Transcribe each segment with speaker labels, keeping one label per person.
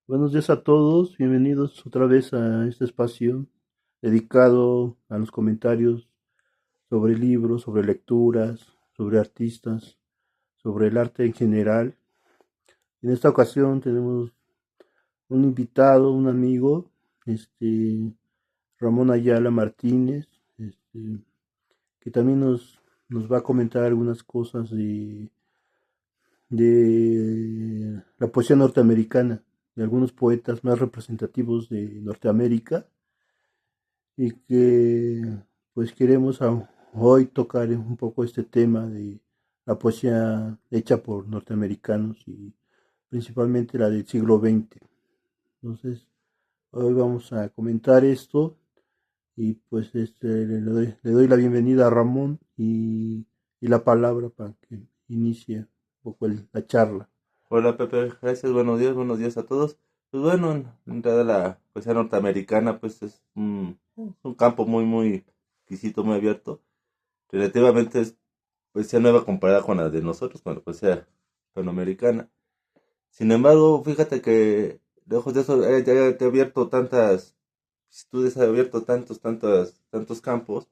Speaker 1: Buenos días a todos, bienvenidos otra vez a este espacio dedicado a los comentarios sobre libros, sobre lecturas, sobre artistas, sobre el arte en general. En esta ocasión tenemos un invitado, un amigo, este Ramón Ayala Martínez, que también nos va a comentar algunas cosas de la poesía norteamericana, de algunos poetas más representativos de Norteamérica y que pues queremos hoy tocar un poco este tema de la poesía hecha por norteamericanos y principalmente la del siglo XX. Entonces, hoy vamos a comentar esto y pues le doy la bienvenida a Ramón y la palabra para que inicie un poco la charla.
Speaker 2: Hola Pepe, gracias, buenos días a todos. Pues bueno, en realidad la poesía norteamericana pues es un campo muy exquisito, muy abierto. Relativamente es poesía nueva comparada con la de nosotros, con la poesía hispanoamericana. Sin embargo, fíjate que lejos de eso, ya que he abierto tantas vicisitudes, he abierto tantos campos,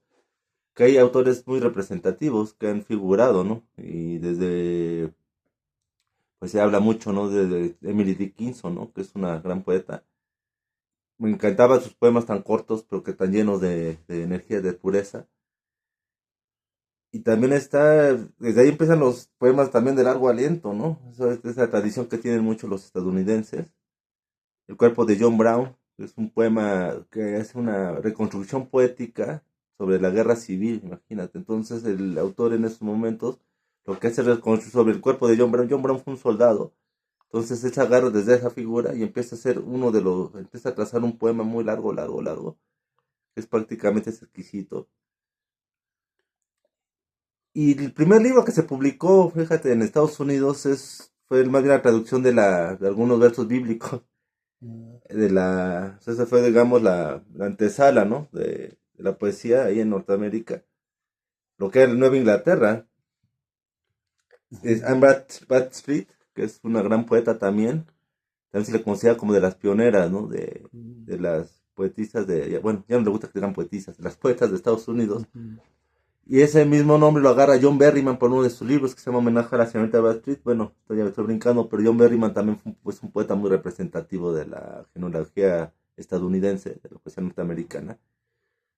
Speaker 2: que hay autores muy representativos que han figurado, ¿no? Y desde pues se habla mucho, ¿no? De Emily Dickinson, ¿no? Que es una gran poeta. Me encantaban sus poemas tan cortos, pero que tan llenos de energía, de pureza. Y también está, desde ahí empiezan los poemas también de largo aliento, ¿no? Esa tradición que tienen mucho los estadounidenses. El cuerpo de John Brown es un poema que hace una reconstrucción poética sobre la guerra civil, imagínate. Entonces el autor en esos momentos lo que hace es reconstruir sobre el cuerpo de John Brown. John Brown fue un soldado. Entonces él se agarra desde esa figura y empieza a hacer empieza a trazar un poema muy largo, que es prácticamente es exquisito. Y el primer libro que se publicó, fíjate, en Estados Unidos fue más bien la traducción de algunos versos bíblicos, o sea, esa fue, digamos, la antesala, ¿no? De la poesía ahí en Norteamérica, lo que era Nueva Inglaterra. Es Anne Bradstreet, que es una gran poeta también se le considera como de las pioneras, ¿no? De las poetisas bueno, ya no le gusta que digan poetisas, de las poetas de Estados Unidos. Y ese mismo nombre lo agarra John Berryman por uno de sus libros que se llama Homenaje a la señorita Bradstreet. Bueno, ya me estoy brincando, pero John Berryman también fue pues, un poeta muy representativo de la genealogía estadounidense, de la poesía norteamericana.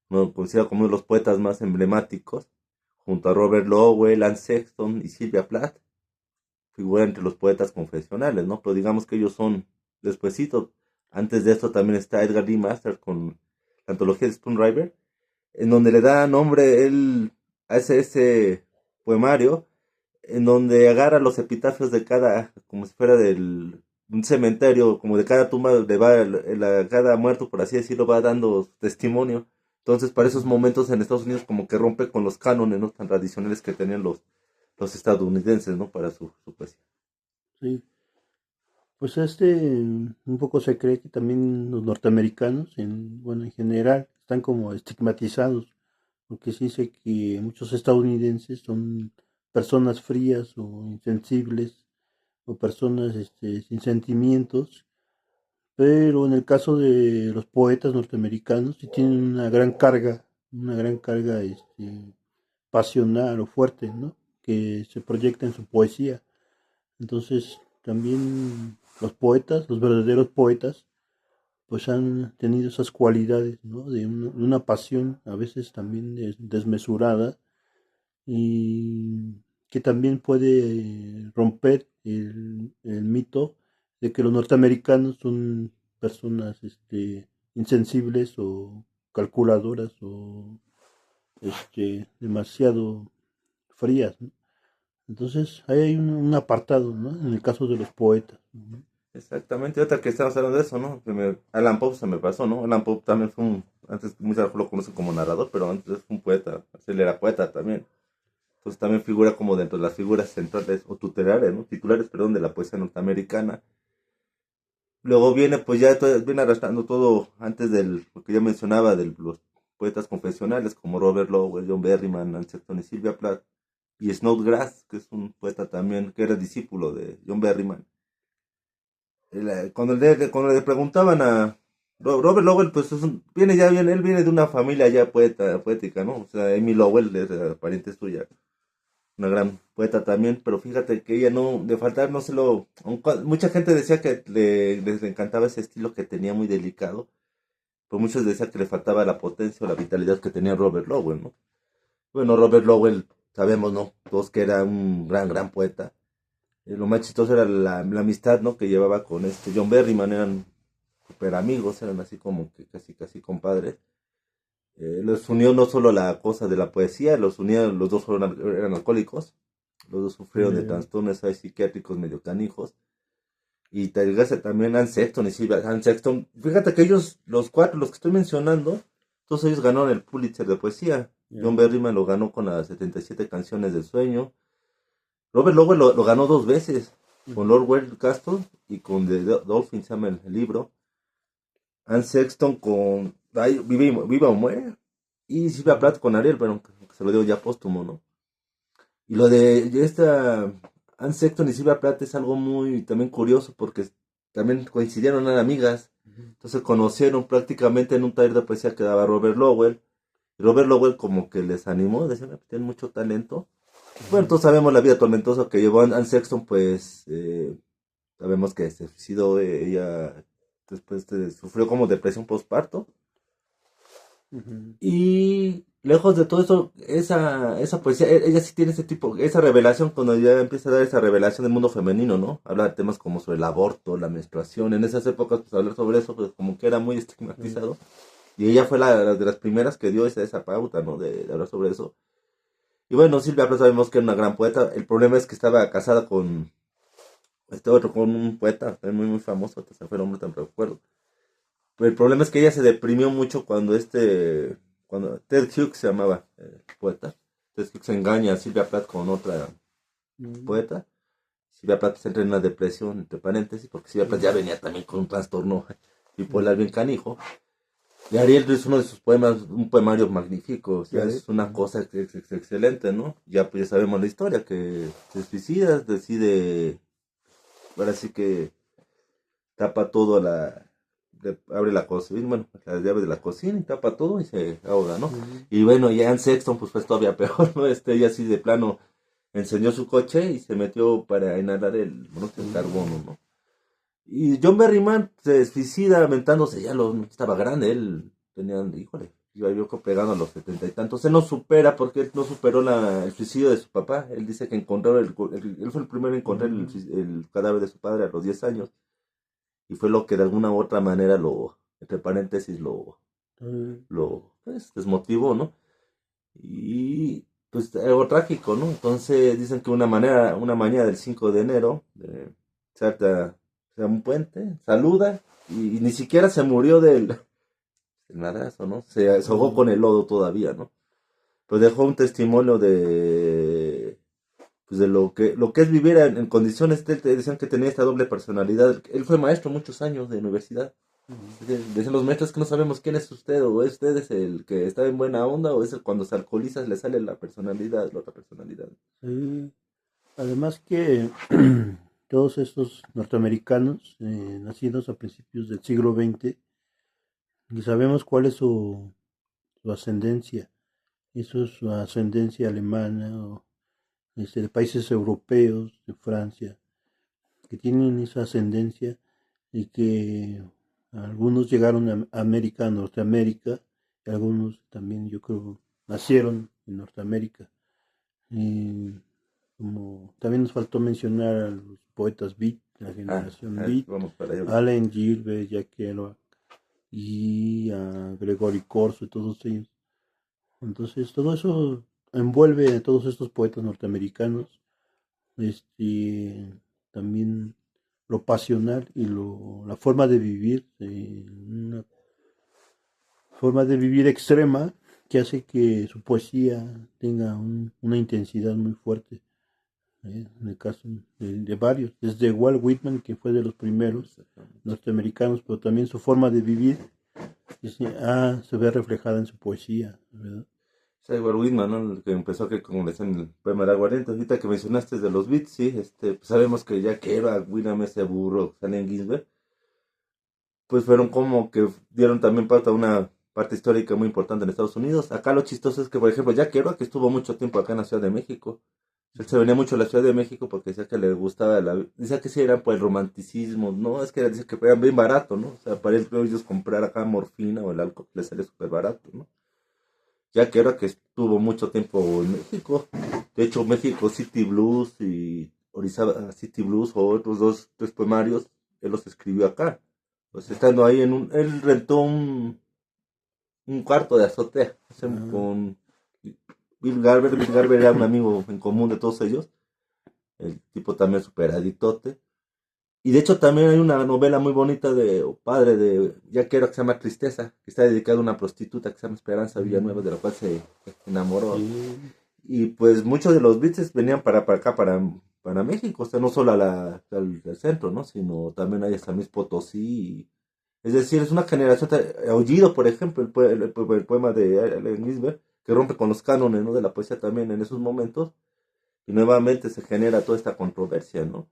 Speaker 2: No, considerado como uno de los poetas más emblemáticos, junto a Robert Lowell, Lance Sexton y Sylvia Plath figura entre los poetas confesionales, ¿no? Pero digamos que ellos son despuesito. Antes de esto también está Edgar Lee Masters con la antología de Spoon River, en donde le da nombre, él hace ese poemario, en donde agarra los epitafios de cada, como si fuera un cementerio, como de cada tumba, cada muerto, por así decirlo, va dando testimonio. Entonces, para esos momentos en Estados Unidos, como que rompe con los cánones, ¿no? Tan tradicionales que tenían los estadounidenses, ¿no? Para su poesía.
Speaker 1: Sí, pues un poco se cree que también los norteamericanos, bueno, en general, están como estigmatizados, porque se dice que muchos estadounidenses son personas frías o insensibles o personas sin sentimientos, pero en el caso de los poetas norteamericanos sí tienen una gran carga pasional o fuerte, ¿no? Que se proyecta en su poesía. Entonces, también los poetas, los verdaderos poetas, pues han tenido esas cualidades, ¿no? De una pasión a veces también desmesurada y que también puede romper el mito de que los norteamericanos son personas insensibles o calculadoras o demasiado frías, ¿no? Entonces, ahí hay un apartado, ¿no? En el caso de los poetas, ¿no?
Speaker 2: Exactamente, otra que estamos hablando de eso, ¿no? Alan Pope se me pasó, ¿no? Alan Pope también antes muchas veces lo conocen como narrador, pero antes fue un poeta, él era poeta también. Entonces también figura como dentro de las figuras centrales o tutelares, ¿no? Titulares, perdón, de la poesía norteamericana. Luego viene, pues viene arrastrando todo antes lo que ya mencionaba, de los poetas confesionales como Robert Lowell, John Berryman, Anne Sexton y Sylvia Plath. Y Snodgrass, que es un poeta también que era discípulo de John Berryman. cuando le preguntaban a Robert Lowell, pues viene ya bien, él viene de una familia ya poética, ¿no? O sea, Amy Lowell es pariente suya, una gran poeta también, pero fíjate que ella no, de faltar, no se lo, mucha gente decía que les encantaba ese estilo que tenía muy delicado, pues muchos decían que le faltaba la potencia o la vitalidad que tenía Robert Lowell, ¿no? Bueno, Robert Lowell, sabemos, ¿no? Todos que era un gran poeta. Lo más chistoso era la amistad, ¿no? Que llevaba con este John Berryman, eran super amigos, eran así como que casi compadres. Los unió no solo la cosa de la poesía, los unía, los dos eran alcohólicos, los dos sufrieron de
Speaker 1: Eh,
Speaker 2: trastornos ahí psiquiátricos medio canijos. Y también Anne Sexton y Silvia Anne Sexton. Fíjate que ellos, los cuatro, los que estoy mencionando, todos ellos ganaron el Pulitzer de poesía. John
Speaker 1: ya,
Speaker 2: Berryman lo ganó con las 77 canciones del sueño. Robert Lowell lo ganó dos veces, con
Speaker 1: ujú,
Speaker 2: Lord Castle y con The Dolphin, se llama el libro. Anne Sexton con Viva o Muere. Y Silvia
Speaker 1: ujú,
Speaker 2: Plath con Ariel, pero que se lo dio ya póstumo, ¿no? Y lo de esta Anne Sexton y Silvia Plath es algo muy también curioso porque también coincidieron, eran amigas.
Speaker 1: ujú,
Speaker 2: Entonces conocieron prácticamente en un taller de poesía que daba Robert Lowell. Y Robert Lowell como que les animó, decían que tienen mucho talento. Bueno,
Speaker 1: ujú,
Speaker 2: todos sabemos la vida tormentosa que llevó Anne Sexton, pues sabemos que se suicidó ella, después sufrió como depresión postparto.
Speaker 1: ujú,
Speaker 2: Y lejos de todo eso, esa poesía, ella sí tiene ese tipo, esa revelación, cuando ya empieza a dar esa revelación del mundo femenino, ¿no? Habla de temas como sobre el aborto, la menstruación. En esas épocas, pues hablar sobre eso, pues como que era muy
Speaker 1: eh,
Speaker 2: estigmatizado. Y ella fue la de las primeras que dio esa pauta, ¿no? De hablar sobre eso. Y bueno, Silvia Plath sabemos que era una gran poeta. El problema es que estaba casada con este otro, con un poeta muy famoso, que se fue el nombre, tan recuerdo. Pero el problema es que ella se deprimió mucho cuando Ted Hughes se llamaba el poeta. Ted Hughes engaña a Silvia Plath con otra
Speaker 1: ujú,
Speaker 2: poeta. Silvia Plath se entra en una depresión, entre paréntesis, porque Silvia Plath ya
Speaker 1: ujú,
Speaker 2: venía también con un trastorno bipolar
Speaker 1: ujú.
Speaker 2: bien canijo. Y Ariel es uno de sus poemas, un poemario magnífico, o sea,
Speaker 1: Ya
Speaker 2: es
Speaker 1: ves.
Speaker 2: una cosa que es excelente, ¿no? Ya pues ya sabemos la historia, que se suicida, decide, ahora sí que tapa todo abre la cocina, bueno, la llave de la cocina y tapa todo y se ahoga, ¿no?
Speaker 1: Ujú,
Speaker 2: Y bueno, ya en Sexton pues fue todavía peor, ¿no? Ya así de plano encendió su coche y se metió para inhalar el monóxido de carbono,
Speaker 1: ujú,
Speaker 2: ¿no? Y John Berryman se suicida aventándose, estaba grande, él tenía, híjole, iba yo creo pegando a los 70 y tantos. Él no supera porque él no superó el suicidio de su papá. Él dice que encontró, él fue el primero en encontrar
Speaker 1: ujú,
Speaker 2: el cadáver de su padre a los 10 años. Y fue lo que de alguna u otra manera entre paréntesis, pues, desmotivó, ¿no? Y pues algo trágico, ¿no? Entonces dicen que una mañana del 5 de enero, salta a un puente, saluda y ni siquiera se murió del madrazo, ¿no? Se ahogó con
Speaker 1: ujú.
Speaker 2: el lodo todavía, ¿no? Pues dejó un testimonio pues de lo que es vivir en condiciones. Te decían que tenía esta doble personalidad. Él fue maestro muchos años de universidad.
Speaker 1: Ujú.
Speaker 2: Dicen los maestros que no sabemos quién es usted, o usted es el que está en buena onda, o es el cuando se alcoholiza le sale la otra personalidad.
Speaker 1: Sí. Además que todos estos norteamericanos nacidos a principios del siglo XX, y sabemos cuál es su ascendencia. Eso es su ascendencia alemana o de países europeos, de Francia, que tienen esa ascendencia y que algunos llegaron a América, a Norteamérica, y algunos también yo creo nacieron en Norteamérica. Y como también nos faltó mencionar a los poetas Beat, la generación Beat,
Speaker 2: Vamos para allá ahorita.
Speaker 1: Allen Ginsberg, Jack Kerouac y a Gregory Corso y todos ellos. Entonces todo eso envuelve a todos estos poetas norteamericanos, también lo pasional y la forma de vivir, una forma de vivir extrema que hace que su poesía tenga una intensidad muy fuerte. En el caso de varios, desde Walt Whitman, que fue de los primeros
Speaker 2: Exactamente.
Speaker 1: norteamericanos, pero también su forma de vivir se ve reflejada en su poesía, ¿verdad?
Speaker 2: Edward Whitman, ¿no? El que empezó que como le decían el poema de aguardiente. Ahorita que mencionaste de los Beats, sí, pues sabemos que ya que era William ese burro, Allen Ginsberg, pues fueron como que dieron también pauta a una parte histórica muy importante en Estados Unidos. Acá lo chistoso es que, por ejemplo, Jack Kerouac, que estuvo mucho tiempo acá en la Ciudad de México, él se venía mucho a la Ciudad de México porque decía que le gustaba decía que sí era por el romanticismo, ¿no? Es que decía que era bien barato, ¿no? O sea, para ellos comprar acá morfina o el alcohol les sale súper barato, ¿no? Ya que era que estuvo mucho tiempo en México. De hecho, México City Blues y Orizaba City Blues o otros dos, tres poemarios, él los escribió acá. Pues estando ahí él rentó un cuarto de azotea, o sea,
Speaker 1: Ah,
Speaker 2: con Bill Garber. Bill Garber era un amigo en común de todos ellos, el tipo también super adictote. Y de hecho también hay una novela muy bonita de padre de Jack Kerouac que se llama Tristeza, que está dedicada a una prostituta que se llama Esperanza Villanueva,
Speaker 1: mm,
Speaker 2: de la cual se enamoró.
Speaker 1: sí,
Speaker 2: Y pues muchos de los Beatles venían para acá, para México, o sea, no solo al centro, ¿no? Sino también hay hasta Luis Potosí. Es decir, es una generación, Aullido, por ejemplo, el poema de Allen Ginsberg, que rompe con los cánones, ¿no? De la poesía también en esos momentos, y nuevamente se genera toda esta controversia, ¿no?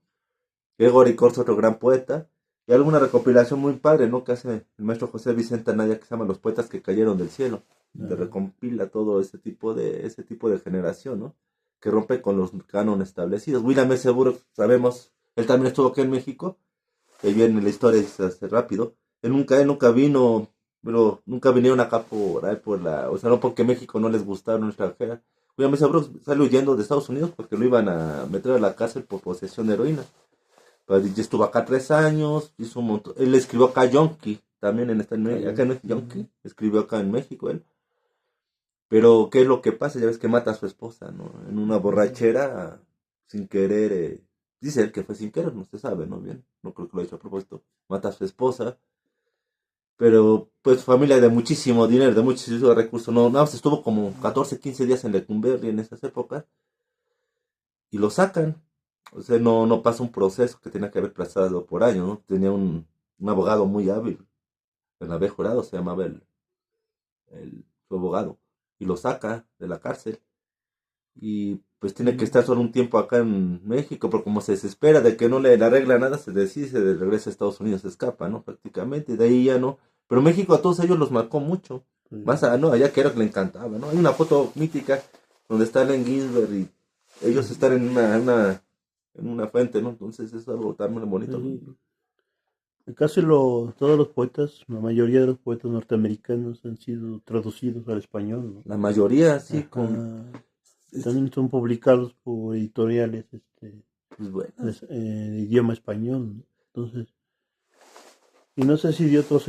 Speaker 2: Gregory Corso, otro gran poeta, y alguna recopilación muy padre, ¿no? Que hace el maestro José Vicente Anaya, que se llama Los poetas que cayeron del cielo, donde
Speaker 1: ah,
Speaker 2: recompila todo ese tipo de generación, ¿no? Que rompe con los cánones establecidos. William S. Burroughs, sabemos, él también estuvo aquí en México, que viene la historia dice hace rápido. Él nunca vino, pero nunca vinieron acá por ahí o sea, no porque México no les gustara una extranjera. William S. Burroughs salió huyendo de Estados Unidos porque lo iban a meter a la cárcel por posesión de heroína. Pero ya estuvo acá 3 años, hizo un montón. Él escribió acá Yonki, también acá
Speaker 1: cayó.
Speaker 2: en Yonki, escribió acá en México él. Pero, ¿qué es lo que pasa? Ya ves que mata a su esposa, ¿no? En una borrachera, sin querer, dice él que fue sin querer, no se sabe, ¿no? Bien, no creo que lo haya hecho a propósito. Mata a su esposa, pero pues familia de muchísimo dinero, de muchísimos recursos, no, nada más estuvo como 14 15 días en Lecumberri en esas épocas, y lo sacan. O sea, no pasa un proceso que tenía que haber pasado por años, ¿no? Tenía un abogado muy hábil, Bernabé Jurado se llamaba su abogado, y lo saca de la cárcel, y pues tiene que estar solo un tiempo acá en México, pero como se desespera de que no le arregla nada, se decide, se regresa a Estados Unidos, se escapa, ¿no? Prácticamente, y de ahí ya no. Pero México a todos ellos los marcó mucho, más no, allá que era que le encantaba, ¿no? Hay una foto mítica donde está Allen Ginsberg y ellos están en una fuente, ¿no? Entonces es algo también bonito, ¿no?
Speaker 1: Todos los poetas, la mayoría de los poetas norteamericanos han sido traducidos al español,
Speaker 2: La mayoría,
Speaker 1: ¿no?
Speaker 2: sí,
Speaker 1: Ajá.
Speaker 2: es-
Speaker 1: También son publicados por editoriales
Speaker 2: pues buenas.
Speaker 1: de idioma español, ¿no? Entonces, y no sé si de otros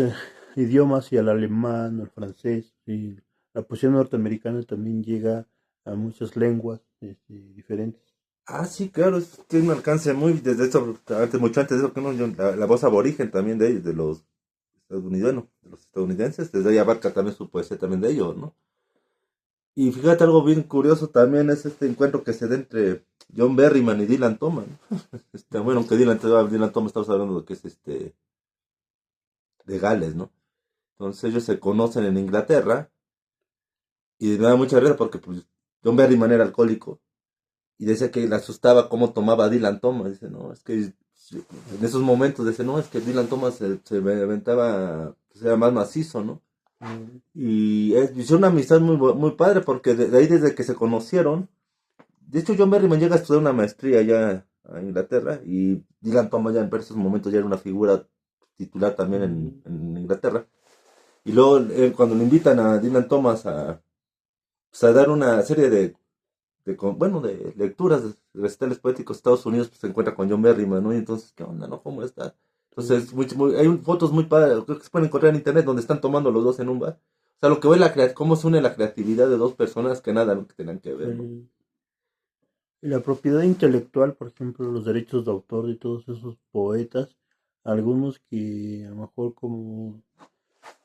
Speaker 1: idiomas, si al alemán o al francés, y la poesía norteamericana también llega a muchas lenguas diferentes.
Speaker 2: Ah, sí, claro, tiene un alcance muy, desde eso, mucho antes de eso, que no, la voz aborigen también de ellos, de los estadounidenses, desde ahí abarca también su poesía también de ellos, ¿no? Y fíjate, algo bien curioso también es este encuentro que se da entre John Berryman y Dylan Thomas, ¿no? Bueno, aunque Dylan Thomas estamos hablando de que es de Gales, ¿no? Entonces ellos se conocen en Inglaterra y me da mucha risa porque pues, John Berryman era alcohólico y decía que le asustaba cómo tomaba Dylan Thomas. Dice, no, es que en esos momentos dice, no, es que Dylan Thomas se aventaba, pues era más macizo, ¿no?
Speaker 1: Mm,
Speaker 2: Y hizo una amistad muy padre porque de ahí desde que se conocieron, de hecho John Berryman llega a estudiar una maestría allá a Inglaterra y Dylan Thomas ya en esos momentos ya era una figura titular también
Speaker 1: mm,
Speaker 2: en Inglaterra. Y luego cuando le invitan a Dylan Thomas pues, a dar una serie bueno, de lecturas, de recitales poéticos de Estados Unidos, pues se encuentra con John Berryman, ¿no? Y entonces, ¿qué onda, no? ¿Cómo está? Entonces,
Speaker 1: mm,
Speaker 2: hay fotos muy padres, creo que se pueden encontrar en internet, donde están tomando los dos en un bar. O sea, lo que ve cómo se une la creatividad de dos personas que nada, ¿no? Que tengan que ver, ¿no?
Speaker 1: sí. Y la propiedad intelectual, por ejemplo, los derechos de autor de todos esos poetas, algunos que a lo mejor como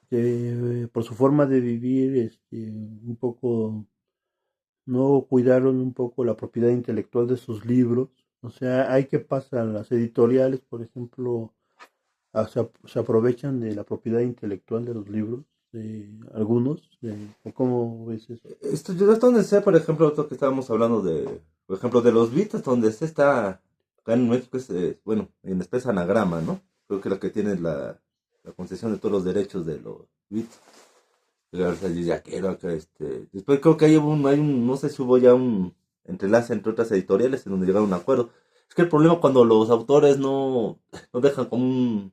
Speaker 1: que por su forma de vivir, un poco no cuidaron un poco la propiedad intelectual de sus libros. O sea, hay que pasar las editoriales, por ejemplo, se aprovechan de la propiedad intelectual de los libros algunos, ¿o cómo ves eso?
Speaker 2: Esto, yo hasta donde sé, por ejemplo, otro que estábamos hablando de, por ejemplo, de los beats, donde se está, acá en México es, bueno, en especie anagrama, ¿no? Creo que la que tiene la concesión de todos los derechos de los beats. Acá, después creo que no sé si hubo ya un entrelace entre otras editoriales en donde llegaron a un acuerdo. Es que el problema cuando los autores no dejan como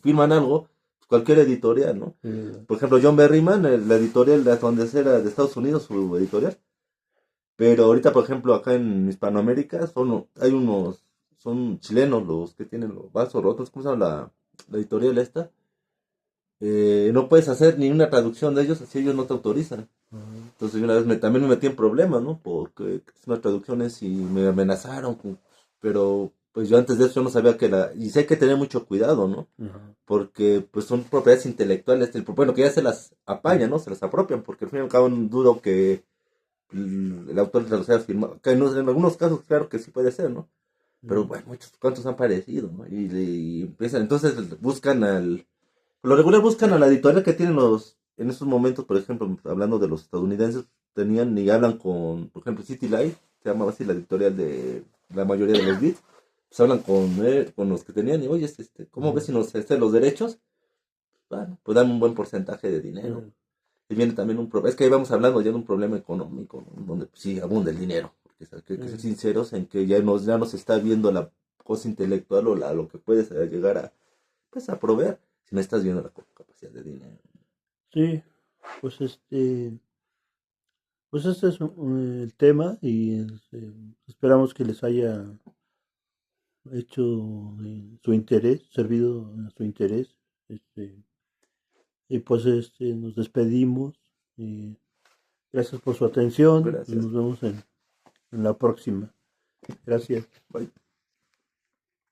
Speaker 2: firman algo, pues cualquier editorial, ¿no? Por ejemplo, John Berryman, la editorial de donde era de Estados Unidos, su editorial. Pero ahorita, por ejemplo, acá en Hispanoamérica son chilenos los que tienen los vasos rotos, ¿cómo se llama la editorial esta? No puedes hacer ni una traducción de ellos si ellos no te autorizan. Entonces una vez también me metí en problemas, ¿no? Porque unas traducciones y me amenazaron, pero pues yo antes de eso yo no sabía y sé que tener mucho cuidado, ¿no?
Speaker 1: Ajá.
Speaker 2: Porque pues son propiedades intelectuales, bueno, que ya se las apañan, ¿no? Se las apropian, porque al fin y al cabo dudo que el autor se los haya firmado, que en algunos casos claro que sí puede ser, ¿no? Pero bueno, muchos cuantos han parecido, ¿no? Y empiezan, entonces buscan por lo regular buscan a la editorial que tienen en esos momentos, por ejemplo, hablando de los estadounidenses, tenían y hablan con, por ejemplo, City Light, se llamaba así la editorial de la mayoría de los beats, pues hablan con los que tenían y, oye, ¿cómo ves si nos ceden los derechos? Bueno, pues dan un buen porcentaje de dinero. Y viene también un problema, es que ahí vamos hablando ya de un problema económico, ¿no? Donde pues, sí abunda el dinero, porque hay que ser sinceros en que ya nos está viendo la cosa intelectual o lo que puedes llegar pues, a proveer, si no estás viendo la capacidad de dinero.
Speaker 1: Sí, pues pues este es el tema y esperamos que les haya hecho su interés, servido a su interés. Este, y pues nos despedimos. Y gracias por su atención.
Speaker 2: Gracias.
Speaker 1: Nos vemos en la próxima. Gracias.
Speaker 2: Bye.